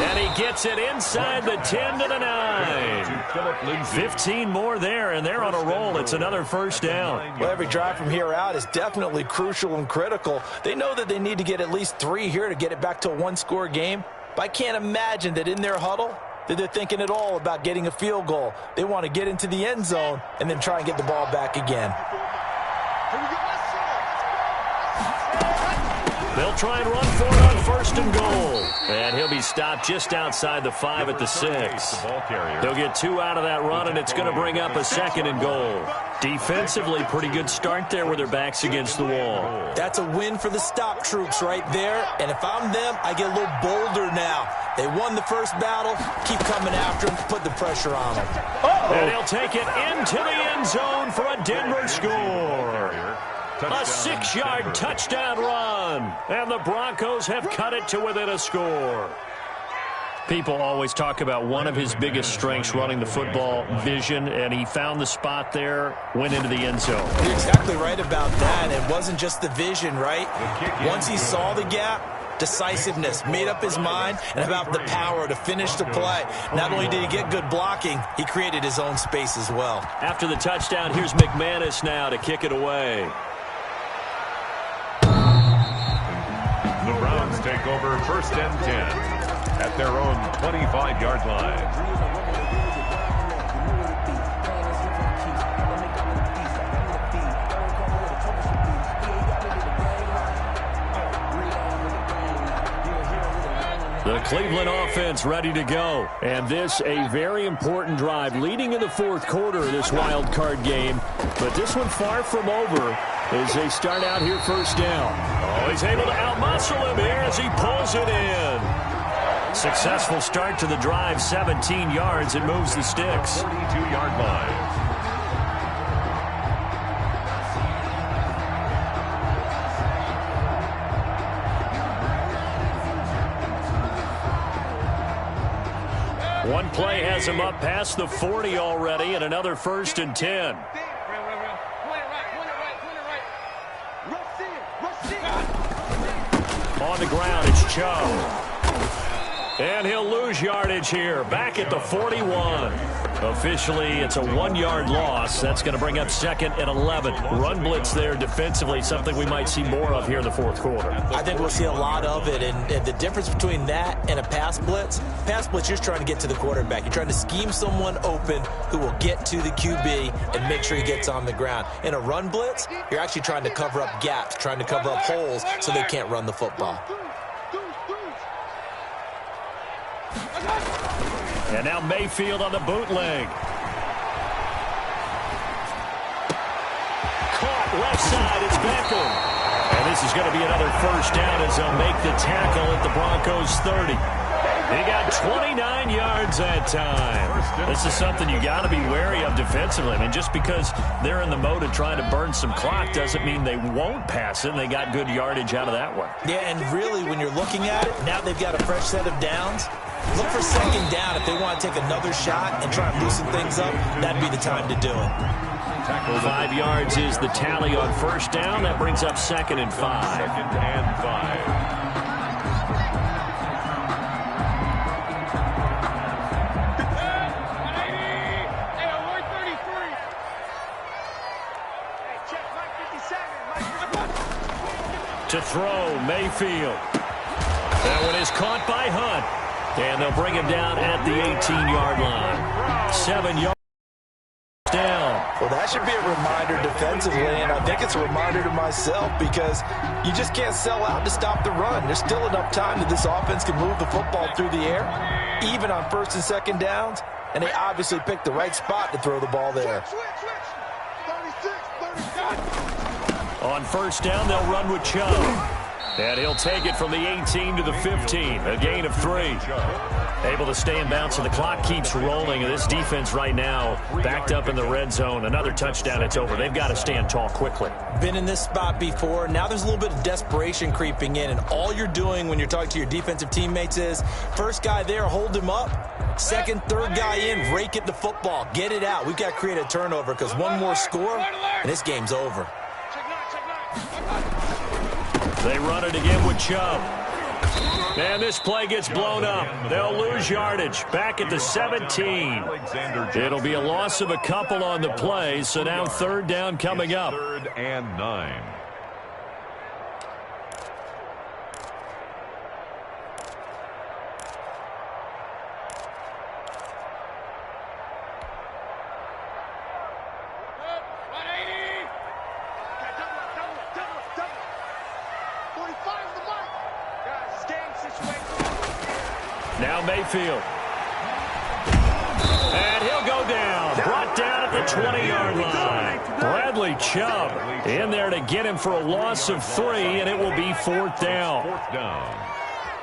And he gets it inside the 10 to the 9. 15 more there, and they're on a roll. It's another 1st down. Well, every drive from here out is definitely crucial and critical. They know that they need to get at least 3 here to get it back to a one-score game. But I can't imagine that in their huddle that they're thinking at all about getting a field goal. They want to get into the end zone and then try and get the ball back again. They'll try and run for it on 1st and goal. And he'll be stopped just outside the 5 at the 6. They'll get 2 out of that run, and it's going to bring up a 2nd and goal. Defensively, pretty good start there with their backs against the wall. That's a win for the stop troops right there. And if I'm them, I get a little bolder now. They won the first battle. Keep coming after them. Put the pressure on them. And he'll take it into the end zone for a Denver score. A 6-yard touchdown run. And the Broncos have cut it to within a score. People always talk about one of his biggest strengths running the football, vision, and he found the spot there, went into the end zone. You're exactly right about that. It wasn't just the vision, right? Once he saw the gap, decisiveness, made up his mind, and about the power to finish the play. Not only did he get good blocking, he created his own space as well. After the touchdown, here's McManus now to kick it away. The Browns take over 1st and 10 at their own 25-yard line. The Cleveland offense ready to go. And this a very important drive leading in the 4th quarter of this wild card game. But this one far from over as they start out here 1st down. Oh, he's able to outmuscle him here as he pulls it in. Successful start to the drive, 17 yards. It moves the sticks. 42-yard line. One play has him up past the 40 already, and another 1st and 10. On the ground, it's Chubb. And he'll lose yardage here, back at the 41. Officially, it's a 1-yard loss. That's going to bring up 2nd and 11. Run blitz there defensively, something we might see more of here in the 4th quarter. I think we'll see a lot of it, and the difference between that and a pass blitz, you're just trying to get to the quarterback. You're trying to scheme someone open who will get to the QB and make sure he gets on the ground. In a run blitz, you're actually trying to cover up gaps, trying to cover up holes so they can't run the football. And now Mayfield on the bootleg. Caught left side, it's Beckham. And this is going to be another 1st down as they'll make the tackle at the Broncos 30. He got 29 yards that time. This is something you got to be wary of defensively. I mean, just because they're in the mode of trying to burn some clock doesn't mean they won't pass it. And they got good yardage out of that one. Yeah, and really, when you're looking at it, now they've got a fresh set of downs. Look for 2nd down. If they want to take another shot and try and loosen things up, that'd be the time to do it. 5 yards is the tally on 1st down. That brings up 2nd and 5. 2nd and 5. To throw, Mayfield. That one is caught by Hunt. And they'll bring him down at the 18-yard line. 7 yards down. Well, That should be a reminder defensively, and I think it's a reminder to myself because you just can't sell out to stop the run. There's still enough time that this offense can move the football through the air, even on first and second downs, and they obviously picked the right spot to throw the ball there. On first down, they'll run with Chubb. And he'll take it from the 18 to the 15, a gain of 3. Able to stay in bounds, and the clock keeps rolling. And this defense right now backed up in the red zone. Another touchdown, it's over. They've got to stand tall quickly. Been in this spot before. Now there's a little bit of desperation creeping in, and all you're doing when you're talking to your defensive teammates is first guy there, hold him up. Second, third guy in, rake it the football. Get it out. We've got to create a turnover because one more score, and this game's over. They run it again with Chubb. And this play gets blown up. They'll lose yardage. Back at the 17. It'll be a loss of a couple on the play, so now third down coming up. 3rd and 9. Now Mayfield. And he'll go down. Brought down at the 20-yard line. Bradley Chubb in there to get him for a loss of 3, and it will be 4th down.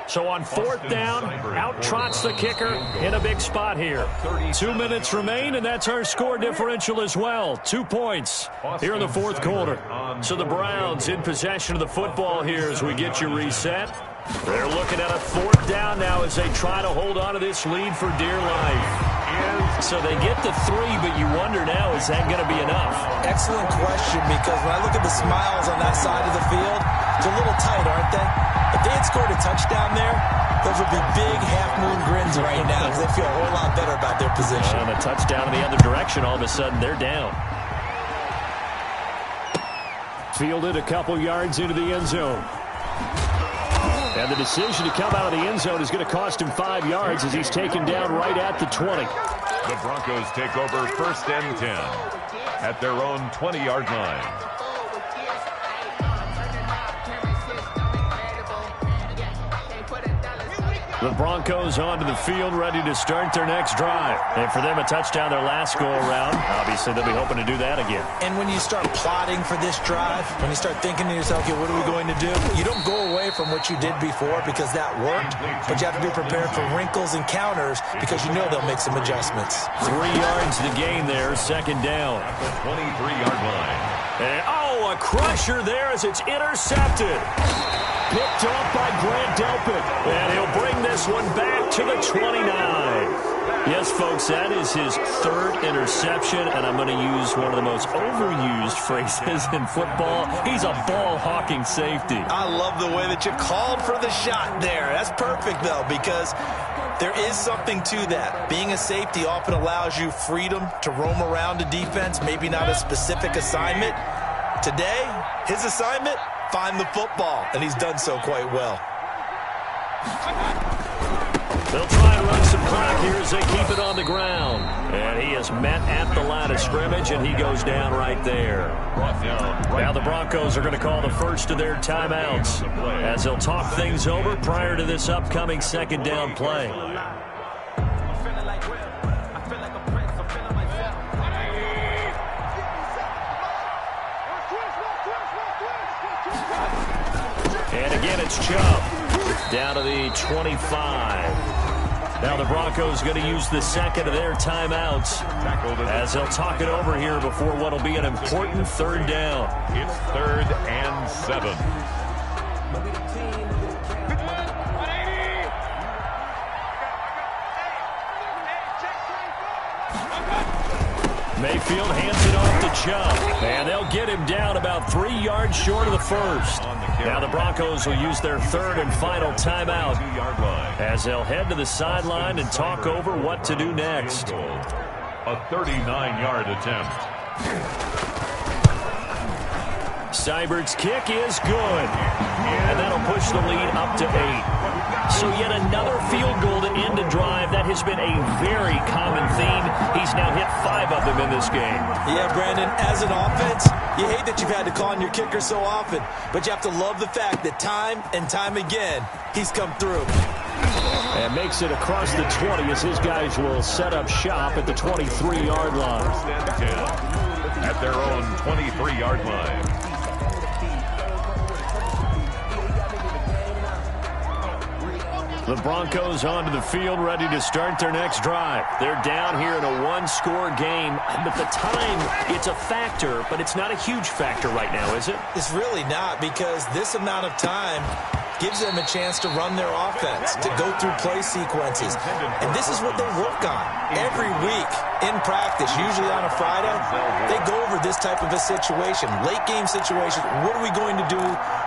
So on 4th down, out trots the kicker in a big spot here. 2 minutes remain, and that's our score differential as well. 2 points here in the 4th quarter. So the Browns in possession of the football here as we get you reset. They're looking at a 4th down now as they try to hold on to this lead for dear life. So they get the 3, but you wonder now, is that going to be enough? Excellent question, because when I look at the smiles on that side of the field, they're a little tight, aren't they? If they had scored a touchdown there, those would be big half-moon grins right now because they feel a whole lot better about their position. And a touchdown in the other direction, all of a sudden they're down. Fielded a couple yards into the end zone. And the decision to come out of the end zone is going to cost him 5 yards as he's taken down right at the 20. The Broncos take over 1st and 10 at their own 20-yard line. The Broncos onto the field, ready to start their next drive. And for them, a touchdown their last go-around. Obviously, they'll be hoping to do that again. And when you start plotting for this drive, when you start thinking to yourself, okay, what are we going to do? You don't go away from what you did before because that worked, but you have to be prepared for wrinkles and counters because you know they'll make some adjustments. 3 yards to gain there, 2nd down. At the 23-yard line. And, a crusher there as it's intercepted. Picked off by Grant Delpit. And he'll bring this one back to the 29. Yes, folks, that is his 3rd interception, and I'm going to use one of the most overused phrases in football. He's a ball-hawking safety. I love the way that you called for the shot there. That's perfect, though, because there is something to that. Being a safety often allows you freedom to roam around a defense, maybe not a specific assignment. Today, his assignment, find the football, and he's done so quite well. They'll try and run some clock here as they keep it on the ground. And he is met at the line of scrimmage, and he goes down right there. Now the Broncos are going to call the first of their timeouts as they'll talk things over prior to this upcoming 2nd down play. And again, it's Chubb down to the 25. Now the Broncos going to use the 2nd of their timeouts as they'll talk it over here before what will be an important 3rd down. It's 3rd and 7. Mayfield hands it off to Chubb, and they'll get him down about 3 yards short of the 1st. Now the Broncos will use their 3rd and final timeout as they'll head to the sideline and talk over what to do next. A 39-yard attempt. Seibert's kick is good, and that'll push the lead up to 8. So yet another field goal to end a drive that has has been a very common theme. He's now hit 5 of them in this game. Yeah, Brandon, as an offense, you hate that you've had to call on your kicker so often, but you have to love the fact that time and time again, he's come through. And makes it across the 20 as his guys will set up shop at the 23-yard line. First and 10 at their own 23-yard line. The Broncos onto the field, ready to start their next drive. They're down here in a one-score game, but the time, it's a factor, but it's not a huge factor right now, is it? It's really not, because this amount of time gives them a chance to run their offense, to go through play sequences. And this is what they work on every week in practice, usually on a Friday. They go over this type of a situation, late game situation. What are we going to do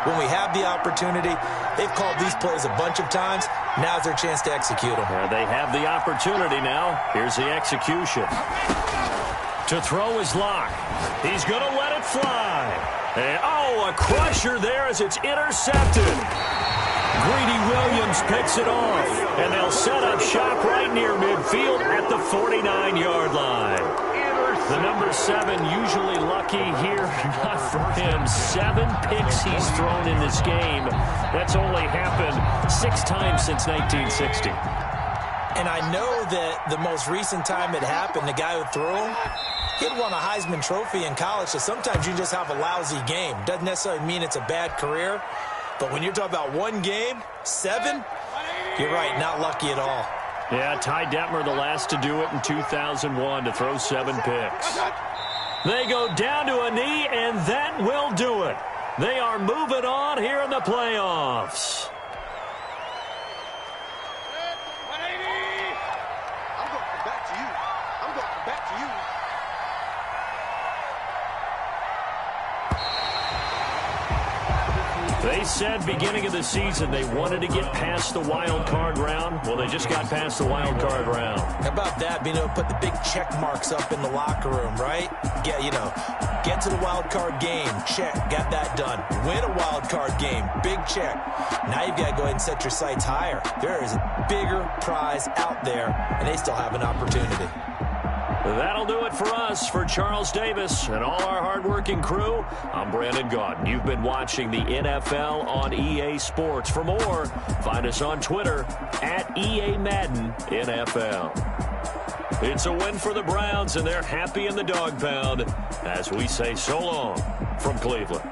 when we have the opportunity? They've called these plays a bunch of times. Now's their chance to execute them. Yeah, they have the opportunity now. Here's the execution. To throw is Locke. He's going to let it fly. And, a crusher there as it's intercepted. Greedy Williams picks it off, and they'll set up shop right near midfield at the 49-yard line. The number 7 usually lucky here, not for him. 7 picks he's thrown in this game. That's only happened 6 times since 1960. And I know that the most recent time it happened, the guy who threw him, he'd won a Heisman Trophy in college, so sometimes you just have a lousy game. Doesn't necessarily mean it's a bad career, but when you're talking about one game, 7, you're right, not lucky at all. Yeah, Ty Detmer, the last to do it in 2001, to throw 7 picks. They go down to a knee, and that will do it. They are moving on here in the playoffs. They said beginning of the season they wanted to get past the wild card round. Well, they just got past the wild card round. How about that, being able to put the big check marks up in the locker room, right? Get to the wild card game, check, got that done. Win a wild card game, big check. Now you've got to go ahead and set your sights higher. There is a bigger prize out there, and they still have an opportunity. That'll do it for us. For Charles Davis and all our hardworking crew, I'm Brandon Gaudin. You've been watching the NFL on EA Sports. For more, find us on Twitter at EA Madden NFL. It's a win for the Browns, and they're happy in the dog pound as we say so long from Cleveland.